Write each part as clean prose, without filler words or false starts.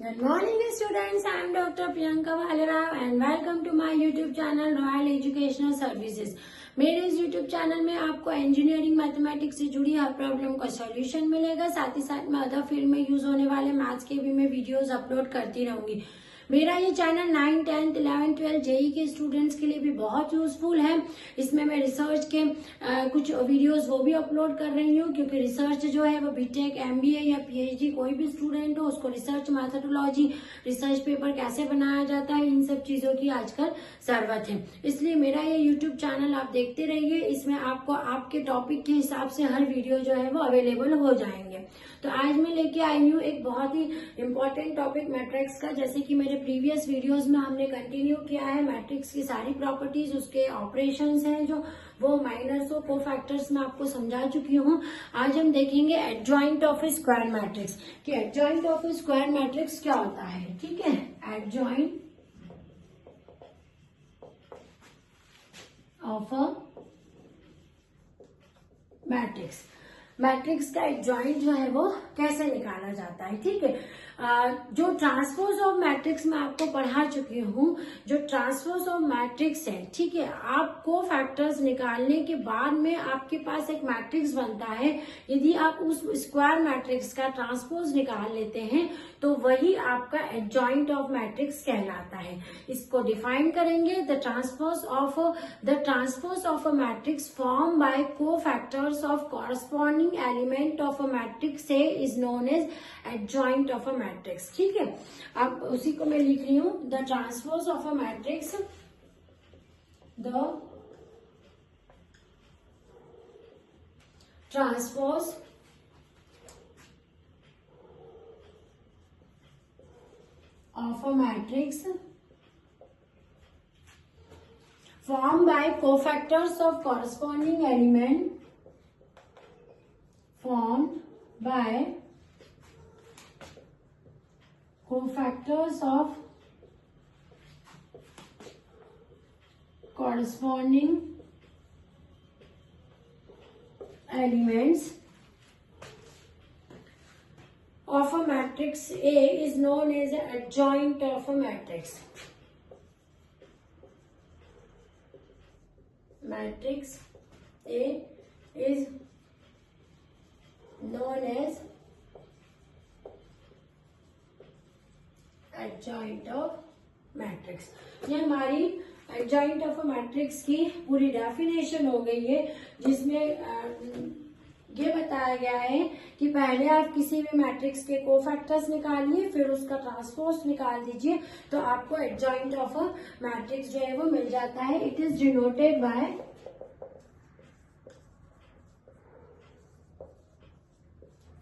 Good morning students, I am Dr. Priyanka Bhalerao and welcome to my YouTube channel Royal Educational Services। मेरे इस YouTube channel में आपको engineering mathematics से जुड़ी हर problem का solution मिलेगा। साथ ही साथ मैं अदर फील्ड में यूज होने वाले मैथ्स के भी मैं वीडियोस अपलोड करती रहूंगी। मेरा ये चैनल 9, 10, 11, 12 जेई के स्टूडेंट्स के लिए भी बहुत यूजफुल है। इसमें मैं रिसर्च के कुछ वीडियोस वो भी अपलोड कर रही हूँ, क्योंकि रिसर्च जो है वो बीटेक, एमबीए या पीएचडी कोई भी स्टूडेंट हो उसको रिसर्च मैथोडोलॉजी, रिसर्च पेपर कैसे बनाया जाता है, इन सब चीजों की आजकल जरूरत है। इसलिए मेरा ये यूट्यूब चैनल आप देखते रहिए। इसमें आपको आपके टॉपिक के हिसाब से हर वीडियो जो है वो अवेलेबल हो जाएंगे। तो आज मैं लेके आई हूँ एक बहुत ही इम्पोर्टेंट टॉपिक मैट्रिक्स का। जैसे कि मेरे प्रीवियस वीडियोस में हमने कंटिन्यू किया है मैट्रिक्स की सारी प्रॉपर्टीज, उसके ऑपरेशंस हैं जो वो माइनर्स और कोफैक्टर्स में आपको समझा चुकी हूँ। आज हम देखेंगे adjoint of a square matrix कि adjoint of a square matrix क्या होता है। ठीक है, adjoint of a matrix, matrix का एडजॉइंट जो है वो कैसे निकाला जाता है। ठीक है, जो ट्रांसपोज ऑफ मैट्रिक्स मैं आपको पढ़ा चुकी हूँ, जो ट्रांसपोज ऑफ मैट्रिक्स है, ठीक है, आपको फैक्टर्स निकालने के बाद में आपके पास एक मैट्रिक्स बनता है। यदि आप उस स्क्वायर मैट्रिक्स का ट्रांसपोज निकाल लेते हैं तो वही आपका एडजॉइंट ऑफ मैट्रिक्स कहलाता है। इसको डिफाइन करेंगे, the transpose of a matrix form by cofactors of corresponding element of a matrix A is known as adjoint of a matrix. ठीक है, अब उसी को मैं लिख रही हूं, the transpose of a matrix, the transpose of a matrix formed by cofactors of corresponding element, formed by cofactors of corresponding elements of a matrix A is known as an adjoint of a matrix. Matrix A is known as adjoint of matrix. ये हमारी adjoint of a matrix की पूरी definition हो गई है, जिसमें ये बताया गया है कि पहले आप किसी भी मैट्रिक्स के कोफैक्टर्स निकालिए, फिर उसका ट्रांसपोज निकाल दीजिए, तो आपको एडजॉइंट ऑफ अ मैट्रिक्स जो है वो मिल जाता है। It is denoted by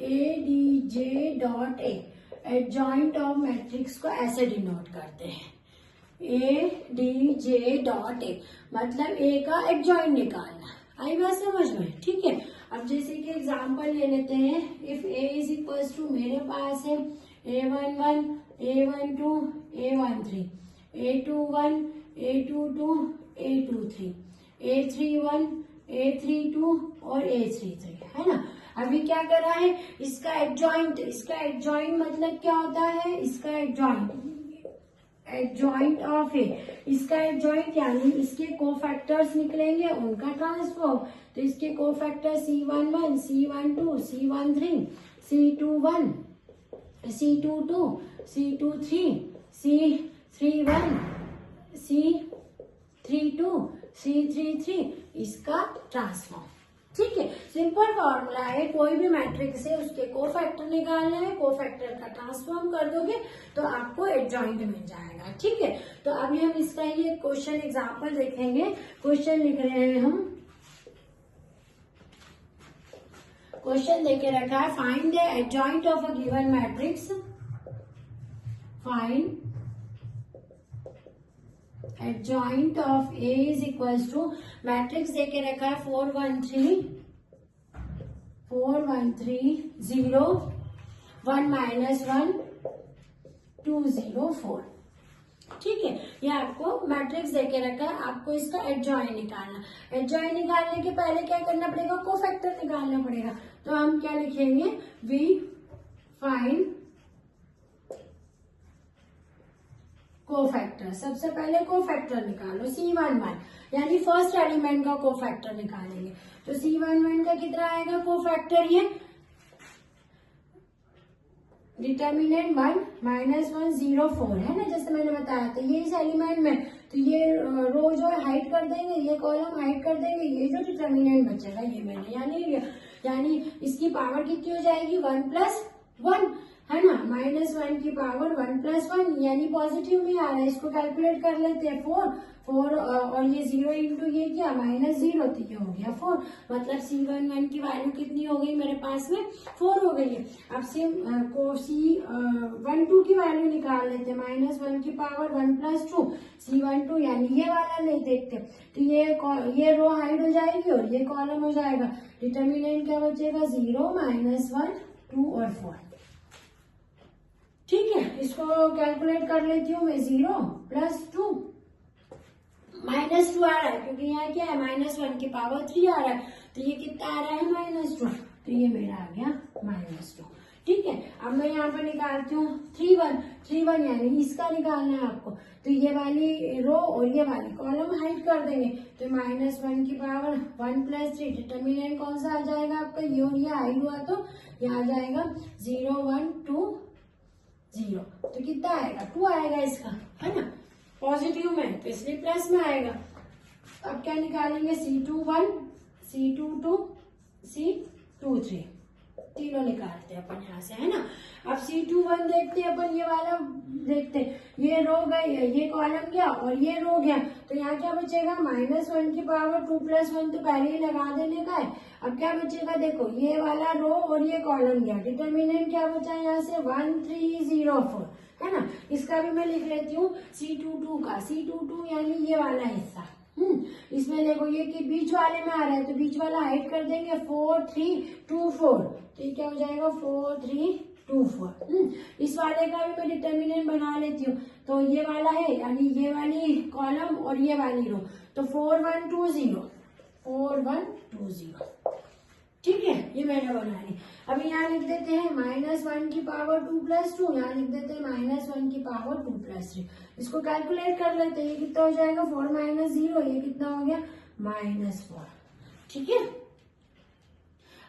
ADJ.A। Adjoint of matrix को ऐसे डिनोट करते हैं, ADJ.A, मतलब ए का एडजॉइंट निकालना। आई बात समझ में? ठीक है, अब जैसे कि एग्जांपल ले लेते हैं। If A is equals to, मेरे पास है A11, A12, A13, A21, A22, A23, A31, A32 और A33, है ना। अभी क्या करा है, इसका एडजॉइंट, इसका एडजॉइंट मतलब क्या होता है, इसका एडजॉइंट ऑफ ए, इसका एडजॉइंट यानी इसके कोफैक्टर्स निकलेंगे, उनका ट्रांसफॉर्म। तो इसके cofactor C11, C12, C13, C21, C22, C23, C31, C32, C33, इसका ट्रांसफॉर्म। ठीक है, सिंपल फॉर्मूला है। कोई भी मैट्रिक्स है उसके कोफैक्टर निकालना है, कोफैक्टर का ट्रांसफॉर्म कर दोगे तो आपको एडजॉइंट मिल जाएगा। ठीक है, तो अभी हम इसका ही एक क्वेश्चन एग्जांपल देखेंगे। क्वेश्चन लिख रहे हैं हम, क्वेश्चन देके रखा है, find the adjoint of a given matrix, find adjoint of A is equals to, matrix देके रखा है 4 1 3 4 1 3 0 1 -1 2 0 4। ठीक है, ये आपको मैट्रिक्स देके रखा है, आपको इसका एडजॉइंट निकालना। एडजॉइंट निकालने के पहले क्या करना पड़ेगा, कोफैक्टर निकालना पड़ेगा। तो हम क्या लिखेंगे, वी फाइंड कोफैक्टर, सबसे पहले कोफैक्टर निकालो C11, यानी फर्स्ट एलिमेंट का कोफैक्टर निकालेंगे। तो C11 का कितना आएगा कोफैक्टर, ये डिटर्मिनेंट 1 -1 0 4 है ना, जैसे मैंने बताया था। ये इस एलिमेंट में, तो ये रो जो है हाइड कर देंगे, ये कॉलम हाइड कर देंगे, ये जो डिटर्मिनेंट बचेगा ये मैंने यानी इसकी पावर कितनी हो जाएगी 1 + 1 है ना, -1 की पावर 1 + 1 यानी पॉजिटिव में आ रहा है। इसको कैलकुलेट कर लेते हैं 4 और ये 0 इंटू ये क्या -0, तो ये हो गया 4। मतलब C11 की वैल्यू कितनी हो गई मेरे पास में 4 हो गई है। अब C12 की वैल्यू निकाल लेते हैं, -1 की पावर 1 + 2 C12 यानी ये वाला ले देखते, तो ये रो हाइड हो जाएगी और ये कॉलम हो जाएगा। डिटर्मिनेंट क्या बचेगा 0 -1 2 और 4। ठीक है, इसको कैलकुलेट कर लेती हूँ मैं। 0 + 2 -2 आ रहा है, क्योंकि यहाँ क्या है -1 की पावर 3 आ रहा है, तो ये कितना आ रहा है -2, तो ये मेरा आ गया -2। ठीक है, अब मैं यहाँ पर निकालती हूँ 3 1 यानी इसका निकालना है आपको। तो ये वाली रो और ये वाली कॉलम हाइड कर देंगे, तो -1 की पावर 1 + 3 डिटर्मिनेंट कौन सा आ जाएगा आपका, ये और ये हाइड हुआ तो ये आ जाएगा 0 1 2 0। तो कितना आएगा 2 आएगा इसका, है ना, पॉजिटिव में, तो इसलिए प्लस में आएगा। अब क्या निकालेंगे C21 C22 C23, तीनों निकालते हैं अपन यहाँ से, है ना। अब C21 देखते हैं अपन, ये वाला देखते हैं, ये रो गई, ये कॉलम गया और ये रो गया, तो यहाँ क्या बचेगा -1 की पावर 2 + 1 तो पहले ही लगा देने का है। अब क्या बचेगा देखो, ये वाला रो और ये कॉलम गया, डिटर्मिनेंट क्या बचा यहाँ से 1 3 0 4 है ना। इसका भी मैं लिख लेती हूँ C22 का, C22 यानी ये वाला हिस्सा। इसमें देखो ये कि बीच वाले में आ रहा है, तो बीच वाला हाइड कर देंगे 4 3 2 4, तो ये क्या हो जाएगा 4 3 2 4। इस वाले का भी मैं डिटर्मिनेंट बना लेती हूँ, तो ये वाला है यानी ये वाली कॉलम और ये वाली रो, तो 4 1 2 0 4 1 2 0। ठीक है, ये मैंने बना ली। अभी यहाँ लिख देते हैं -1 की पावर 2 + 2, यहाँ लिख देते हैं -1 की पावर 2 + 3। इसको कैलकुलेट कर लेते हैं, ये कितना हो जाएगा 4 - 0, ये कितना हो गया -4। ठीक है,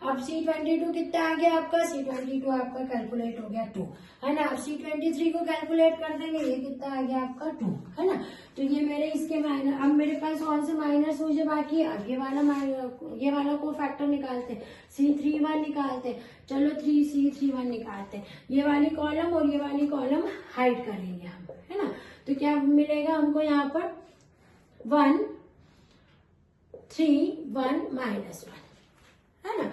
अब C22 कितना आ गया आपका, C22 आपका कैलकुलेट हो गया 2, है ना। अब C23 को कैलकुलेट कर देंगे, ये कितना आ गया आपका 2, है ना। तो ये मेरे इसके माइनस, अब मेरे पास कौन से माइनस मुझे बाकी है, अब ये वाला को फैक्टर निकालते हैं, C31 निकालते हैं। चलो C31 निकालते हैं, ये वाली कॉलम और ये वाली कॉलम हाइड करेंगे हम, है ना। तो क्या मिलेगा हमको यहाँ पर 1 3 1 -1, है ना।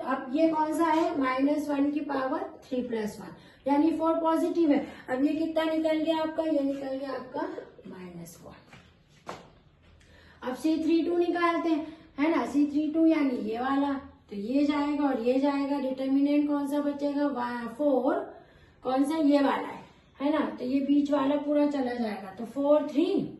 अब ये कौन सा है -1 की पावर 3 + 1 यानी 4 पॉजिटिव है। अब ये कितना निकल गया आपका, ये निकल गया आपका -4। अब C32 निकालते हैं, है ना। C32 यानी ये वाला, तो ये जाएगा और ये जाएगा, डिटर्मिनेंट कौन सा बचेगा 4, कौन सा ये वाला है ना। तो ये बीच वाला पूरा चला जाएगा, तो 4 3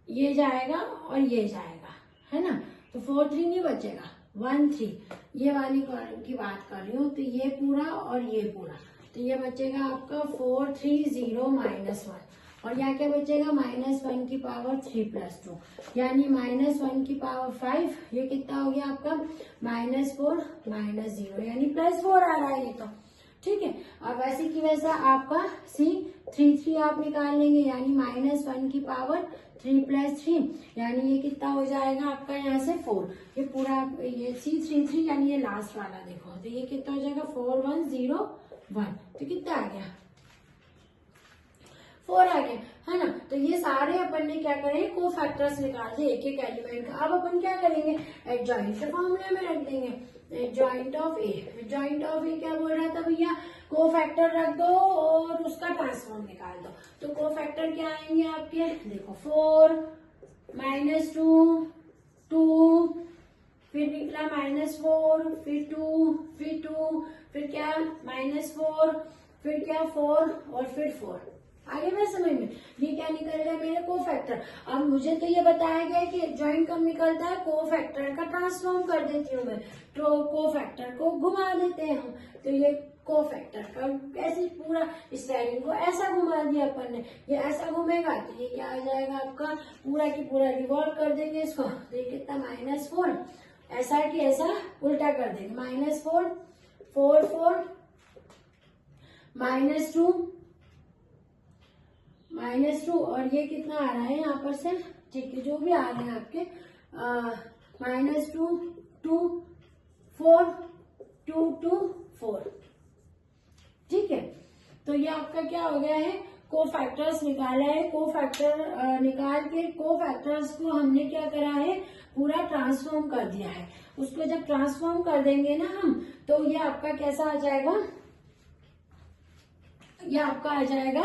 ये जाएगा और ये जाएगा, है ना। तो 4 3 नहीं बचेगा, 1 3 ये वाली कॉलम की बात कर रही हूँ, तो ये पूरा और ये पूरा, तो ये बचेगा आपका 4 3 0 -1 और यहाँ क्या बचेगा -1 की पावर 3 + 2 यानी -1 की पावर 5, ये कितना हो गया आपका -4 -0 यानी +4 आ रहा है ये तो। ठीक है, और वैसे की वैसा आपका C33 आप निकाल लेंगे, यानी -1 की पावर 3 + 3 यानी ये कितना हो जाएगा आपका यहाँ से 4, ये पूरा ये C33 यानी ये लास्ट वाला देखो, तो ये कितना हो जाएगा 4 1 0 1, तो कितना आ गया 4 आ गया, है ना। तो ये सारे अपन ने क्या करें को फैक्टर्स निकाल दिए एक एक एलिमेंट का। अब अपन क्या करेंगे, एडजॉइंट के फॉर्मूले में रख देंगे, एडजॉइंट ऑफ ए क्या बोल रहा था भैया, को फैक्टर रख दो और उसका ट्रांसफॉर्म निकाल दो। तो को फैक्टर क्या आएंगे आपके, देखो 4 -2 2 फिर निकला -4 फिर 2 फिर 2 फिर क्या -4 फिर क्या 4 और फिर 4। आगे मैं समझ में, ये क्या निकल गया मेरे को फैक्टर। अब मुझे तो ये बताया गया कि जॉइंट कब निकलता है, को फैक्टर का ट्रांसफॉर्म कर देती हूँ मैं, तो को फैक्टर को घुमा देते हैं हम, तो ये कोफैक्टर। ऐसे पूरा स्टेयरिंग को ऐसा घुमा दिया अपन ने, ये ऐसा घूमेगा तो ये क्या आ जाएगा आपका, पूरा की पूरा रिवॉल्व कर देंगे इसको, तो ये कितना -4, ऐसा कि ऐसा उल्टा कर देंगे, -4, 4 4, -2, -2, और ये कितना आ रहा है यहाँ पर से, ठीक है जो भी आ रहे हैं आपके, -2 2 4 2 2 4, ठीक है। तो ये आपका क्या हो गया है, कोफैक्टर्स निकाला है। कोफैक्टर निकाल के कोफैक्टर्स को हमने क्या करा है, पूरा ट्रांसफॉर्म कर दिया है। उसको जब ट्रांसफॉर्म कर देंगे ना हम, तो ये आपका कैसा आ जाएगा, ये आपका आ जाएगा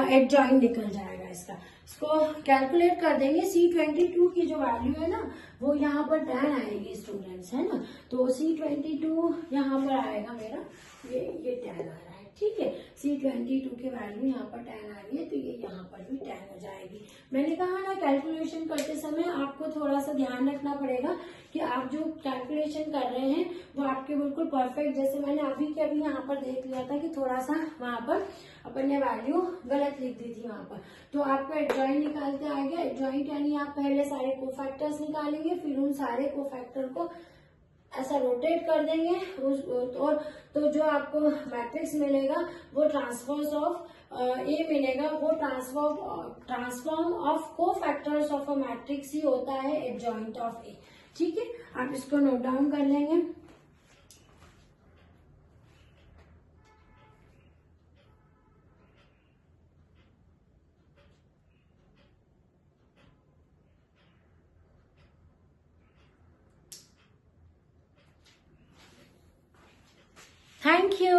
एडजॉइंट निकल जाएगा इसका। इसको कैलकुलेट कर देंगे, C22 की जो वैल्यू है ना वो यहाँ पर 10 आएगी स्टूडेंट्स, है ना। तो C22 यहाँ पर आएगा मेरा, ये 10 आ रहा है, ठीक है। C22 की वैल्यू यहाँ पर 10 आ रही है, तो ये यहाँ पर भी 10 हो जाएगी। मैंने कहा ना कैलकुलेशन करते समय आपको थोड़ा सा ध्यान रखना पड़ेगा कि आप जो कैलकुलेशन कर रहे हैं वो आपके बिल्कुल परफेक्ट, जैसे मैंने अभी के अभी यहाँ पर देख लिया था कि थोड़ा सा वहां पर अपन ने वैल्यू गलत लिख दी थी वहां पर। तो आपको एडजॉइंट निकालते आ गया, एडजॉइंट यानी आप पहले सारे कोफैक्टर्स निकालेंगे, फिर उन सारे कोफैक्टर को ऐसा रोटेट कर देंगे और तो जो आपको मैट्रिक्स मिलेगा वो ट्रांसफर्स ऑफ ए मिलेगा, वो transform of cofactors of a matrix ही होता है एडजॉइंट ऑफ ए, ठीक है। आप इसको नोट डाउन कर लेंगे। Thank you.